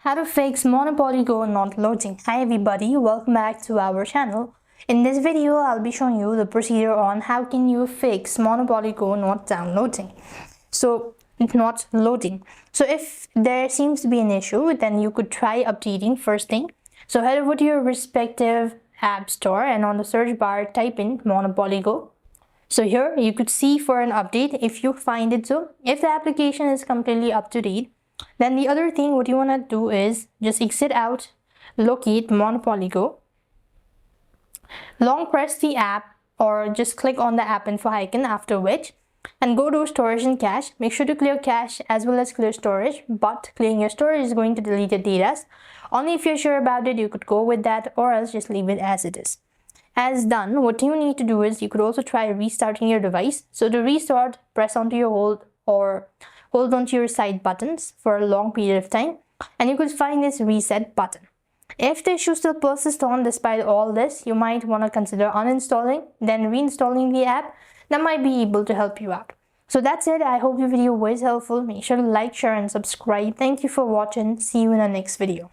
How to fix Monopoly Go not loading. Hi everybody, welcome back to our channel. In this video, I'll be showing you the procedure on how can you fix Monopoly Go not downloading. So not loading. So if there seems to be an issue, then you could try updating first thing. So head over to your respective app store and on the search bar type in Monopoly Go. So here you could see for an update if you find it. So if the application is completely up to date, then the other thing what you want to do is just exit out, locate Monopoly Go, long press the app or just click on the app info icon, after which and go to storage and cache. Make sure to clear cache as well as clear storage, but clearing your storage is going to delete your data. Only if you're sure about it, you could go with that, or else just leave it as it is. As done, what you need to do is you could also try restarting your device. So to restart, press onto your hold or hold onto your side buttons for a long period of time, and you could find this reset button. If the issue still persists on despite all this, you might want to consider uninstalling, then reinstalling the app. That might be able to help you out. So that's it. I hope your video was helpful. Make sure to like, share and subscribe. Thank you for watching. See you in the next video.